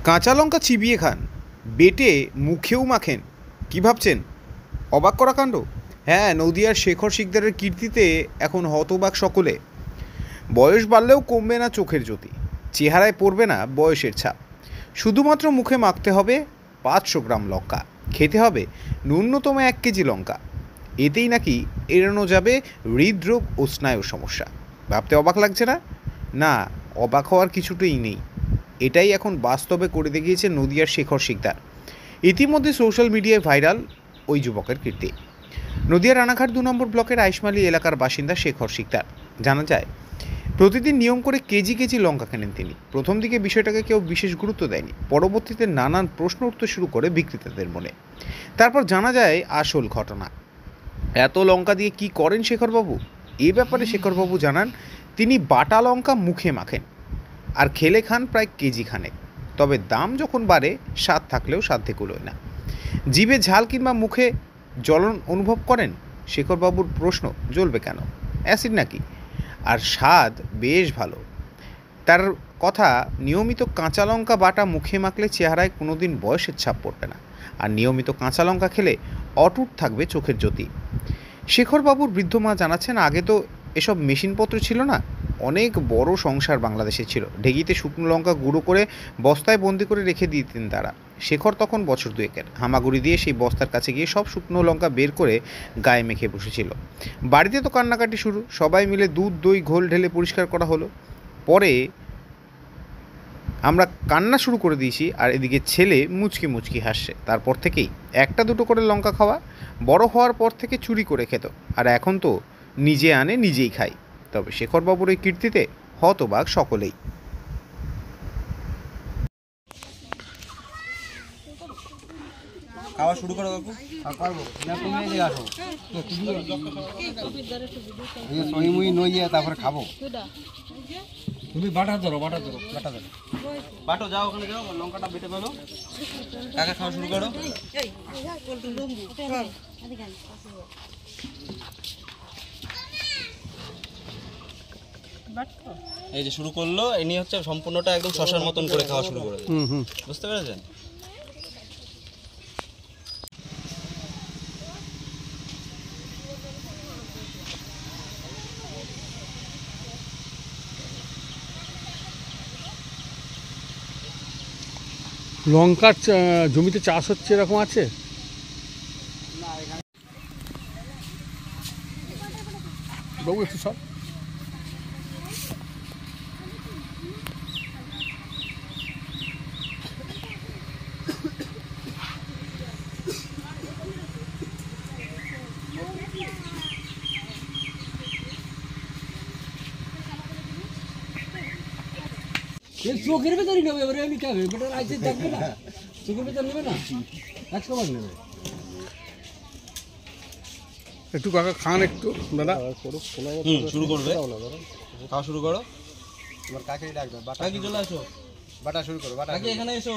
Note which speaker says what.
Speaker 1: কাঁচা লঙ্কা চিবিয়ে খান, বেটে মুখেও মাখেন। কি ভাবছেন? অবাক করা কাণ্ড। হ্যাঁ, নদিয়ার শেখর শিকদারের কীর্তিতে এখন হতবাক সকলে। বয়স বাড়লেও কমবে না চোখের জ্যোতি, চেহারায় পড়বে না বয়সের ছাপ। শুধুমাত্র মুখে মাখতে হবে 500 গ্রাম লঙ্কা, খেতে হবে ন্যূনতম 1 কেজি লঙ্কা। এতেই নাকি এড়ানো যাবে হৃদরোগ ও স্নায়ু সমস্যা। ভাবতে অবাক লাগছে না? না, অবাক হওয়ার কিছুটাই নেই। এটাই এখন বাস্তবে করে দেখিয়েছে নদিয়ার শেখর শিকদার। ইতিমধ্যে সোশ্যাল মিডিয়ায় ভাইরাল ওই যুবকের কীর্তি। নদিয়ার রানাঘাট 2 নম্বর ব্লকের আইশমালি এলাকার বাসিন্দা শেখর শিকদার। জানা যায়, প্রতিদিন নিয়ম করে কেজি কেজি লঙ্কা কেনেন তিনি। প্রথম দিকে বিষয়টাকে কেউ বিশেষ গুরুত্ব দেয়নি, পরবর্তীতে নানান প্রশ্ন উঠতে শুরু করে বিক্রেতাদের মনে। তারপর জানা যায় আসল ঘটনা। এত লঙ্কা দিয়ে কি করেন শেখরবাবু? এ ব্যাপারে শেখরবাবু জানান, তিনি বাটা লঙ্কা মুখে মাখেন আর খেলে খান প্রায় কেজি খানেক। তবে দাম যখন বাড়ে, স্বাদ থাকলেও সাধ্যে কুলোয় না। জিভে ঝাল কিংবা মুখে জ্বলন অনুভব করেন? শেখরবাবুর প্রশ্ন, জ্বলবে কেন? অ্যাসিড নাকি? আর স্বাদ বেশ ভালো। তার কথা, নিয়মিত কাঁচা লঙ্কা বাটা মুখে মাখলে চেহারায় কোনোদিন বয়সের ছাপ পড়বে না, আর নিয়মিত কাঁচা লঙ্কা খেলে অটুট থাকবে চোখের জ্যোতি। শেখরবাবুর বৃদ্ধ মা জানাচ্ছেন, আগে তো এসব মেশিনপত্র ছিল না। অনেক বড় সংসার বাংলাদেশে ছিল। ঢেঁকিতে শুকনো লঙ্কা গুঁড়ো করে বস্তায় বন্দি করে রেখে দিতেন তারা। শেখর তখন বছর 2-এর। হামাগুড়ি দিয়ে সেই বস্তার কাছে গিয়ে সব শুকনো লঙ্কা বের করে গায়ে মেখে বসেছিল। বাড়িতে তো কান্নাকাটি শুরু। সবাই মিলে দুধ দই ঘোল ঢেলে পরিষ্কার করা হলো। পরে আমরা কান্না শুরু করে দিয়েছি, আর এদিকে ছেলে মুচকি মুচকি হাসছে। তারপর থেকেই 1-2 করে লঙ্কা খাওয়া। বড় হওয়ার পর থেকে চুরি করে খেত, আর এখন তো নিজে আনে নিজেই খায়। তবে শেখরবাবুর এই কীর্তিতে হতবাক সকলেই।
Speaker 2: খাওয়া শুরু করো কাকু। পারবো না, তুমি এদিকে আসো। সহি মুই নইয়ে তারপরে খাবো। তুমি বাটা ধরো। বাটো, যাও ওখানে যাও, লঙ্কাটা বেটে ফেলো। কাকা খাওয়া শুরু করো। এই যে শুরু করলো, ইনি হচ্ছে সম্পূর্ণটা একদম শশার মতন করে খাওয়া শুরু করে। বুঝতে পেরেছেন?
Speaker 3: লঙ্কার জমিতে চাষ হচ্ছে এরকম আছে? বাবু একটু সব চোখের ভেতরই নেবে, এবারে আমি খাবে বেটা, রাইতে থাকবে না, চোখের ভেতর নেবে না, 100 বার নেবে। একটু কাকা খান একটু দাদা।
Speaker 2: শুরু করবে, খাওয়া শুরু করো। তোমার কাকে ডাকবে, বাটা কি চলে আসো, বাটা শুরু করো, বাটা এখানে এসো।